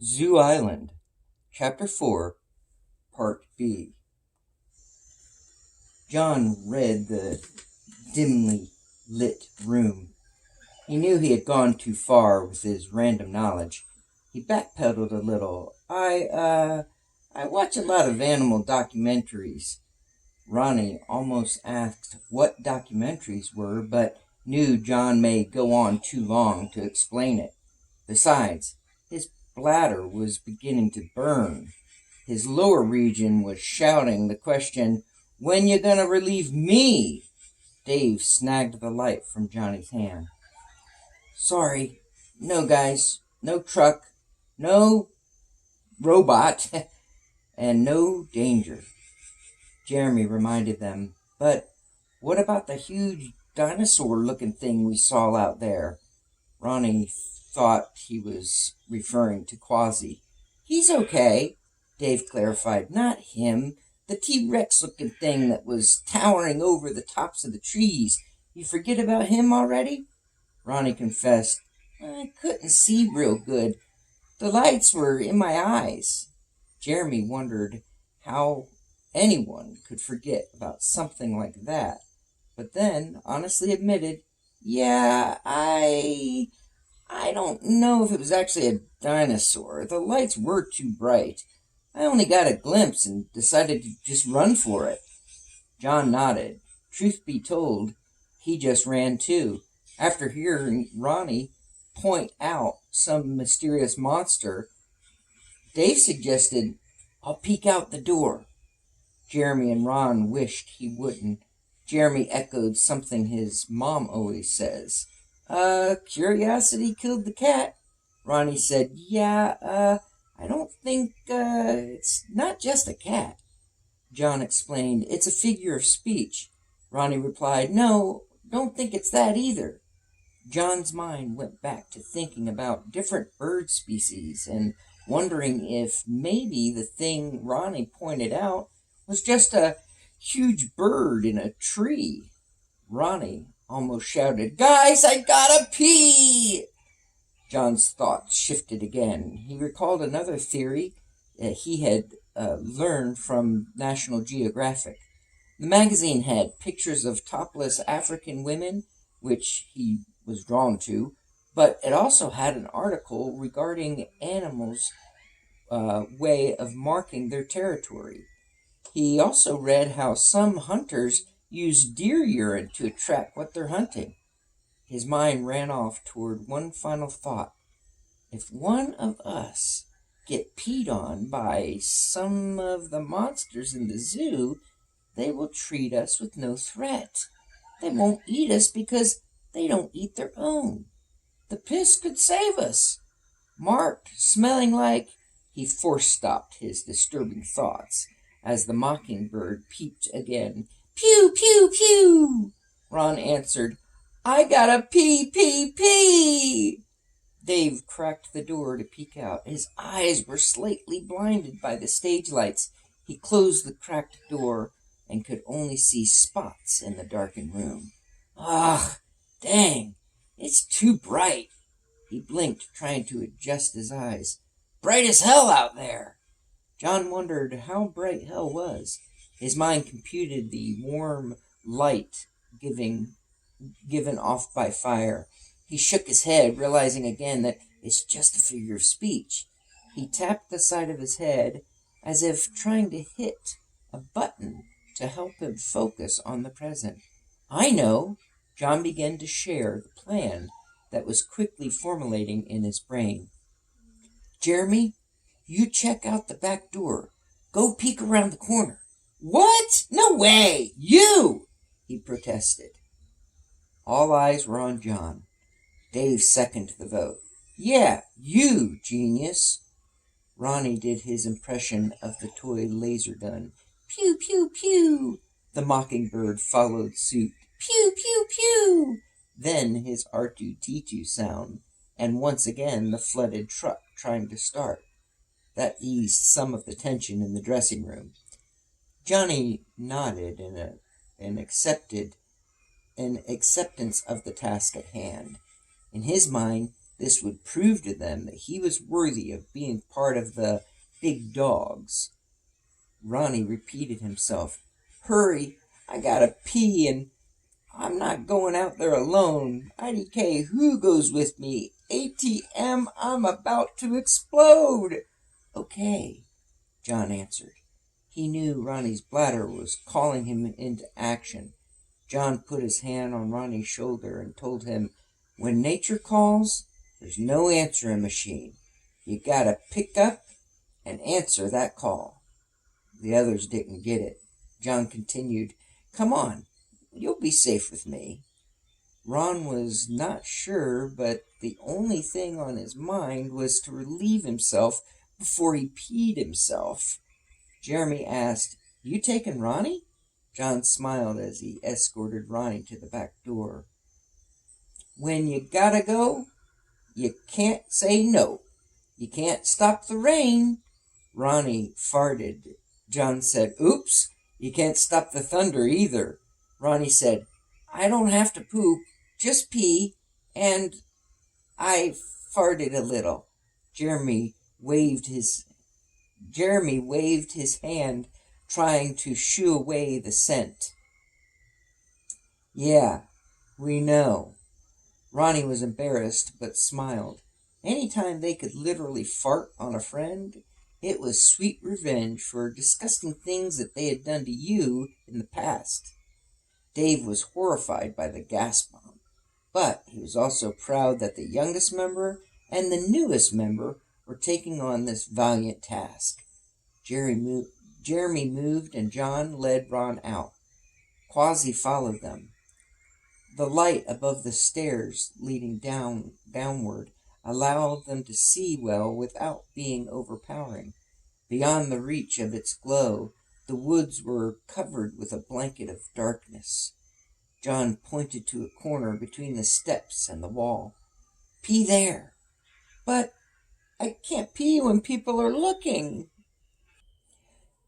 Zoo Island, Chapter 4, Part B. John read the dimly lit room. He knew he had gone too far with his random knowledge. He backpedaled a little. I watch a lot of animal documentaries. Ronnie almost asked what documentaries were, but knew John may go on too long to explain it. Besides, his bladder was beginning to burn. His lower region was shouting the question, "When you gonna relieve me?" Dave snagged the light from Johnny's hand. "Sorry. No, guys. No truck. No robot. And no danger," Jeremy reminded them. "But what about the huge dinosaur-looking thing we saw out there?" Ronnie thought he was referring to Quasi. "He's okay," Dave clarified. "Not him. The T-Rex looking thing that was towering over the tops of the trees. You forget about him already?" Ronnie confessed. "I couldn't see real good. The lights were in my eyes." Jeremy wondered how anyone could forget about something like that, but then honestly admitted, "Yeah, I don't know if it was actually a dinosaur. The lights were too bright. I only got a glimpse and decided to just run for it." John nodded. Truth be told, he just ran too. After hearing Ronnie point out some mysterious monster, Dave suggested, "I'll peek out the door." Jeremy and Ron wished he wouldn't. Jeremy echoed something his mom always says. Curiosity killed the cat." Ronnie said, "Yeah, I don't think, it's not just a cat." John explained, "It's a figure of speech." Ronnie replied, "No, don't think it's that either." John's mind went back to thinking about different bird species and wondering if maybe the thing Ronnie pointed out was just a huge bird in a tree. Ronnie almost shouted, "Guys, I gotta pee!" John's thoughts shifted again. He recalled another theory that he had learned from National Geographic. The magazine had pictures of topless African women, which he was drawn to, but it also had an article regarding animals' way of marking their territory. He also read how some hunters use deer urine to attract what they're hunting. His mind ran off toward one final thought. If one of us get peed on by some of the monsters in the zoo, they will treat us with no threat. They won't eat us because they don't eat their own. The piss could save us. Mark, smelling like... He force-stopped his disturbing thoughts as the mockingbird peeped again. "Pew, pew, pew!" Ron answered, "I gotta pee, pee, pee!" Dave cracked the door to peek out. His eyes were slightly blinded by the stage lights. He closed the cracked door and could only see spots in the darkened room. "Ugh, dang, it's too bright." He blinked, trying to adjust his eyes. "Bright as hell out there." John wondered how bright hell was. His mind computed the warm light given off by fire. He shook his head, realizing again that it's just a figure of speech. He tapped the side of his head as if trying to hit a button to help him focus on the present. "I know." John began to share the plan that was quickly formulating in his brain. "Jeremy, you check out the back door. Go peek around the corner." "What? No way! You!" he protested. All eyes were on John. Dave seconded the vote. "Yeah, you, genius." Ronnie did his impression of the toy laser gun. "Pew, pew, pew." The mockingbird followed suit. "Pew, pew, pew." Then his R2-D2 sound, and once again the flooded truck trying to start. That eased some of the tension in the dressing room. Johnny nodded in acceptance of the task at hand. In his mind, This would prove to them that he was worthy of being part of the big dogs. Ronnie repeated himself. Hurry, I gotta pee and I'm not going out there alone. IDK, who goes with me? ATM, I'm about to explode. Okay, John answered. He knew Ronnie's bladder was calling him into action. John put his hand on Ronnie's shoulder and told him, when nature calls, there's no answering machine. You gotta pick up and answer that call. The others didn't get it. John continued, come on, you'll be safe with me. Ron was not sure, but the only thing on his mind was to relieve himself before he peed himself. Jeremy asked, you taking Ronnie? John smiled as he escorted Ronnie to the back door. When you gotta go, you can't say no. You can't stop the rain. Ronnie farted. John said, oops, you can't stop the thunder either. Ronnie said, I don't have to poop, just pee, and I farted a little. Jeremy waved his hand, trying to shoo away the scent. Yeah, we know. Ronnie was embarrassed, but smiled. Anytime they could literally fart on a friend, it was sweet revenge for disgusting things that they had done to you in the past. Dave was horrified by the gas bomb, but he was also proud that the youngest member and the newest member were taking on this valiant task. Jeremy moved and John led Ron out. Quasi followed them. The light above the stairs leading downward allowed them to see well without being overpowering. Beyond the reach of its glow, the woods were covered with a blanket of darkness. John pointed to a corner between the steps and the wall. Pee there. But I can't pee when people are looking.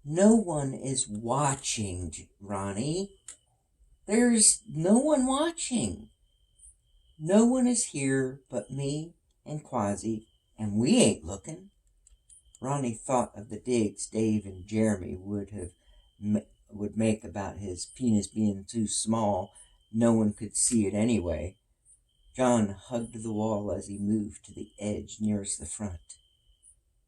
No one is watching, Ronnie. There's no one watching. No one is here but me and Quasi, and we ain't looking. Ronnie thought of the digs Dave and Jeremy would make about his penis being too small. No one could see it anyway. John hugged the wall as he moved to the edge nearest the front.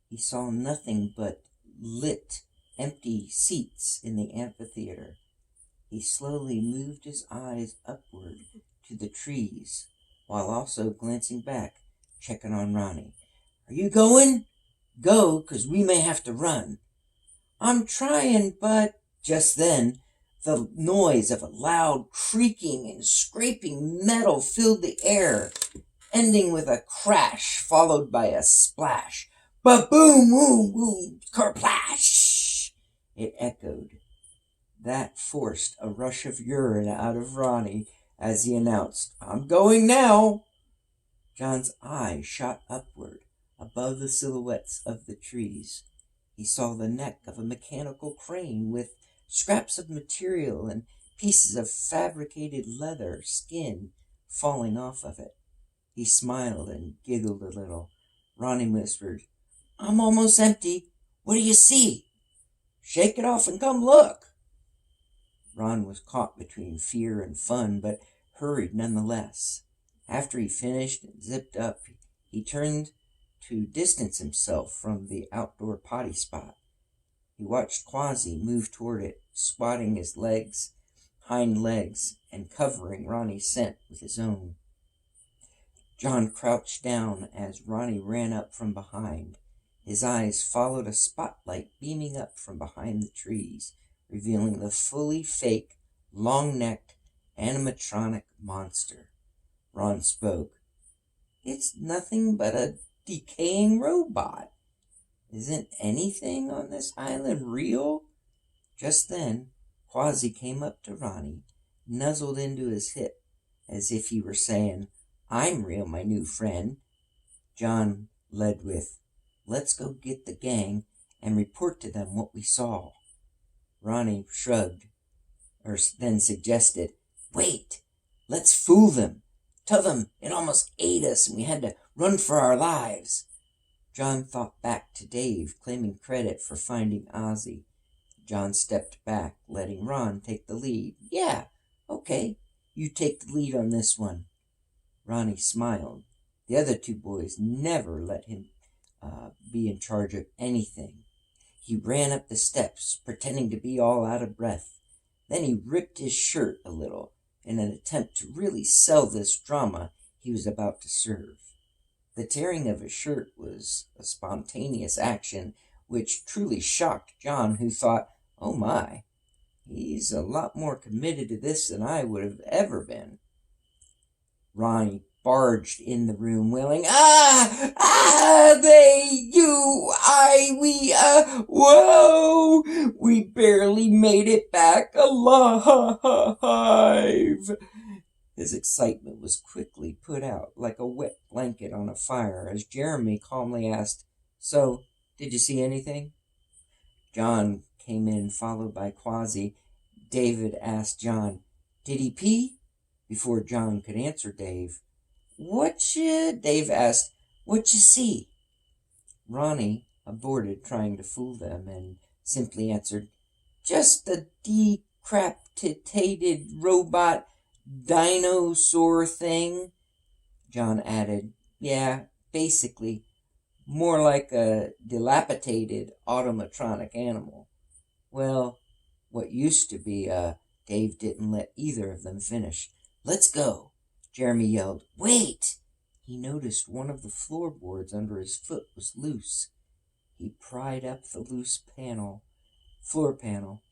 He saw nothing but lit, empty seats in the amphitheater. He slowly moved his eyes upward to the trees, while also glancing back, checking on Ronnie. Are you going? Go, 'cause we may have to run. I'm trying, but just then, the noise of a loud creaking and scraping metal filled the air, ending with a crash followed by a splash. Ba-boom, boom, boom, kerplash! It echoed. That forced a rush of urine out of Ronnie as he announced, I'm going now. John's eye shot upward, above the silhouettes of the trees. He saw the neck of a mechanical crane with scraps of material and pieces of fabricated leather skin falling off of it. He smiled and giggled a little. Ronnie whispered, I'm almost empty. What do you see? Shake it off and come look. Ron was caught between fear and fun, but hurried nonetheless. After he finished and zipped up, he turned to distance himself from the outdoor potty spot. He watched Quasi move toward it, squatting his hind legs, and covering Ronnie's scent with his own. John crouched down as Ronnie ran up from behind. His eyes followed a spotlight beaming up from behind the trees, revealing the fully fake, long-necked, animatronic monster. Ron spoke. It's nothing but a decaying robot. Isn't anything on this island real? Just then, Quasi came up to Ronnie, nuzzled into his hip, as if he were saying, I'm real, my new friend. John led with, let's go get the gang and report to them what we saw. Ronnie shrugged, then suggested, wait, let's fool them. Tell them it almost ate us and we had to Run for our lives. John thought back to Dave, claiming credit for finding Ozzy. John stepped back, letting Ron take the lead. Yeah, okay, you take the lead on this one. Ronnie smiled. The other two boys never let him be in charge of anything. He ran up the steps, pretending to be all out of breath. Then he ripped his shirt a little in an attempt to really sell this drama he was about to serve. The tearing of his shirt was a spontaneous action which truly shocked John, who thought, oh my, he's a lot more committed to this than I would have ever been. Ronnie barged in the room, wailing, whoa! We barely made it back alive! His excitement was quickly put out like a wet blanket on a fire as Jeremy calmly asked, so, did you see anything? John came in, followed by Quasi. David asked John, did he pee? Before John could answer Dave, Dave asked, what you see? Ronnie aborted trying to fool them and simply answered, just a decapitated robot dinosaur thing. John added, yeah, basically, more like a dilapidated automatronic animal. Well, what used to be, Dave didn't let either of them finish. Let's go, Jeremy yelled. Wait! He noticed one of the floorboards under his foot was loose. He pried up the loose floor panel,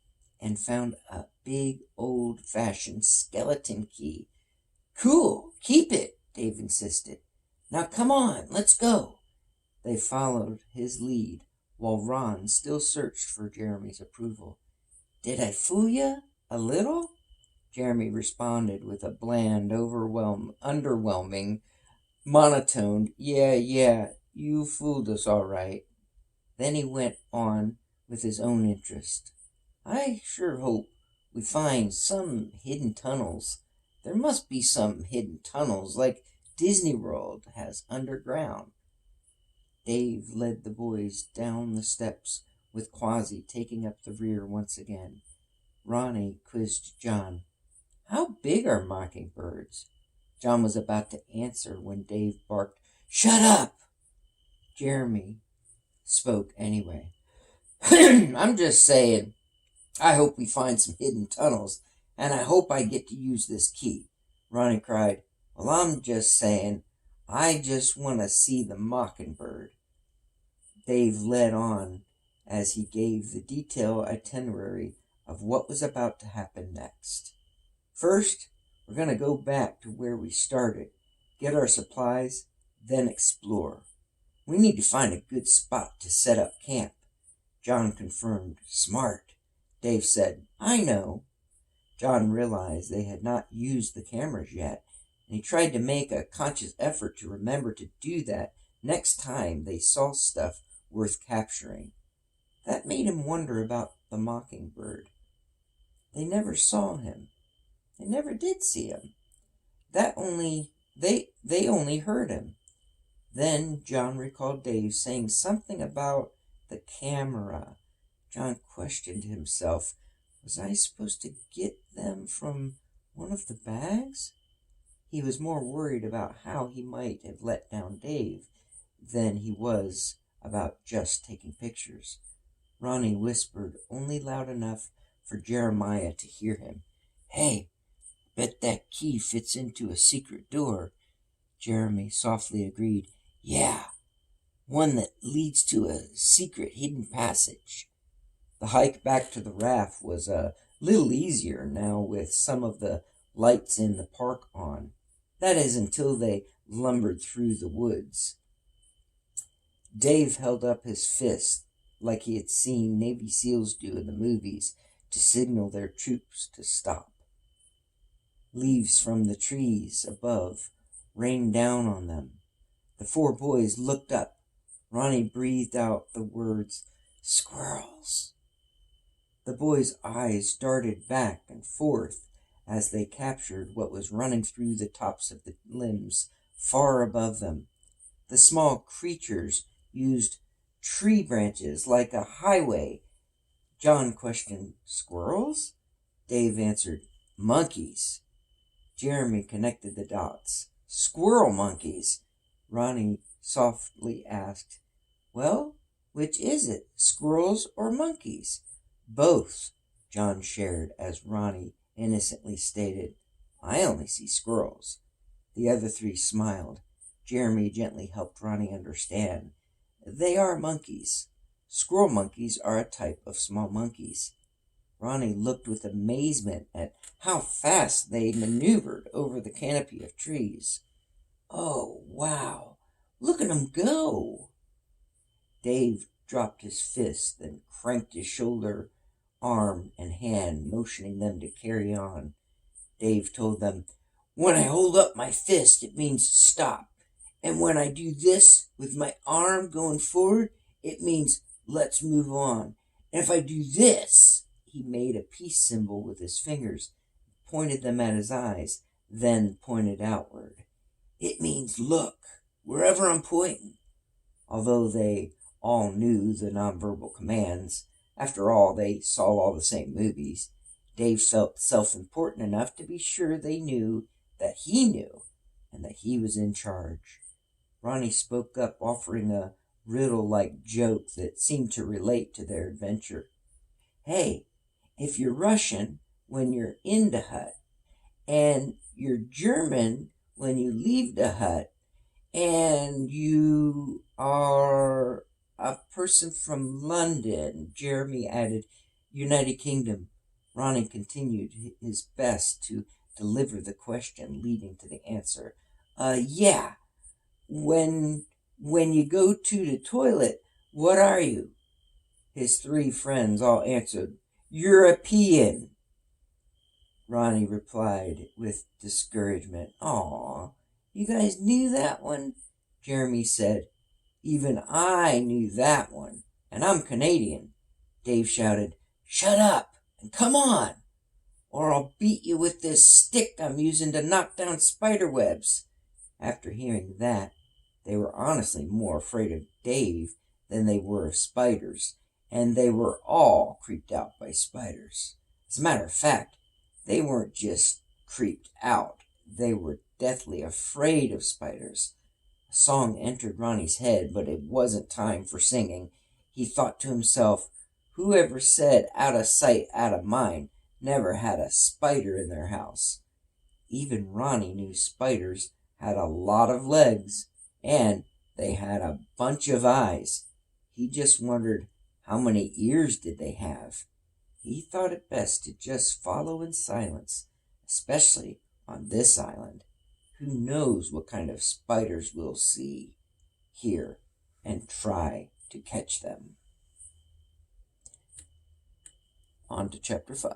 and found a big old-fashioned skeleton key. Cool, keep it, Dave insisted. Now come on, let's go. They followed his lead, while Ron still searched for Jeremy's approval. Did I fool ya? A little? Jeremy responded with a bland, underwhelming, monotoned, yeah, you fooled us all right. Then he went on with his own interest. I sure hope we find some hidden tunnels. There must be some hidden tunnels like Disney World has underground. Dave led the boys down the steps, with Quasi taking up the rear once again. Ronnie quizzed John. How big are mockingbirds? John was about to answer when Dave barked, Shut up! Jeremy spoke anyway. I'm just saying, I hope we find some hidden tunnels, and I hope I get to use this key. Ronnie cried, Well, I'm just saying, I just want to see the mockingbird. Dave led on as he gave the detailed itinerary of what was about to happen next. First, we're going to go back to where we started, get our supplies, then explore. We need to find a good spot to set up camp. John confirmed, Smart. Dave said, I know. John realized they had not used the cameras yet, and he tried to make a conscious effort to remember to do that next time they saw stuff worth capturing. That made him wonder about the mockingbird. They never saw him. They never did see him. They only heard him. Then John recalled Dave saying something about the camera. John questioned himself. Was I supposed to get them from one of the bags? He was more worried about how he might have let down Dave than he was about just taking pictures. Ronnie whispered, only loud enough for Jeremiah to hear him. Hey, bet that key fits into a secret door. Jeremy softly agreed. Yeah, one that leads to a secret hidden passage. The hike back to the raft was a little easier now with some of the lights in the park on. That is, until they lumbered through the woods. Dave held up his fist like he had seen Navy SEALs do in the movies to signal their troops to stop. Leaves from the trees above rained down on them. The four boys looked up. Ronnie breathed out the words, Squirrels. The boys' eyes darted back and forth as they captured what was running through the tops of the limbs far above them. The small creatures used tree branches like a highway. John questioned, squirrels? Dave answered, monkeys. Jeremy connected the dots. Squirrel monkeys. Ronnie softly asked, well, which is it, squirrels or monkeys? Both, John shared as Ronnie innocently stated, I only see squirrels. The other three smiled. Jeremy gently helped Ronnie understand. They are monkeys. Squirrel monkeys are a type of small monkeys. Ronnie looked with amazement at how fast they maneuvered over the canopy of trees. Oh, wow! Look at 'em go! Dave dropped his fist, then cranked his shoulder, arm, and hand, motioning them to carry on. Dave told them, when I hold up my fist, it means stop. And when I do this with my arm going forward, it means let's move on. And if I do this, he made a peace symbol with his fingers, pointed them at his eyes, then pointed outward. It means look, wherever I'm pointing. Although they all knew the nonverbal commands, after all, they saw all the same movies, Dave felt self-important enough to be sure they knew that he knew, and that he was in charge. Ronnie spoke up, offering a riddle-like joke that seemed to relate to their adventure. Hey, if you're Russian when you're in the hut, and you're German when you leave the hut, and you are a person from London, Jeremy added, United Kingdom. Ronnie continued his best to deliver the question leading to the answer. Yeah. When you go to the toilet, what are you? His three friends all answered, European. Ronnie replied with discouragement, Aw, you guys knew that one? Jeremy said, even I knew that one, and I'm Canadian. Dave shouted, shut up and come on, or I'll beat you with this stick I'm using to knock down spider webs. After hearing that, they were honestly more afraid of Dave than they were of spiders, and they were all creeped out by spiders. As a matter of fact, they weren't just creeped out, they were deathly afraid of spiders. A song entered Ronnie's head, but it wasn't time for singing. He thought to himself, whoever said out of sight, out of mind, never had a spider in their house. Even Ronnie knew spiders had a lot of legs, and they had a bunch of eyes. He just wondered, how many ears did they have? He thought it best to just follow in silence, especially on this island. Who knows what kind of spiders we'll see, hear, and try to catch them. On to Chapter 5.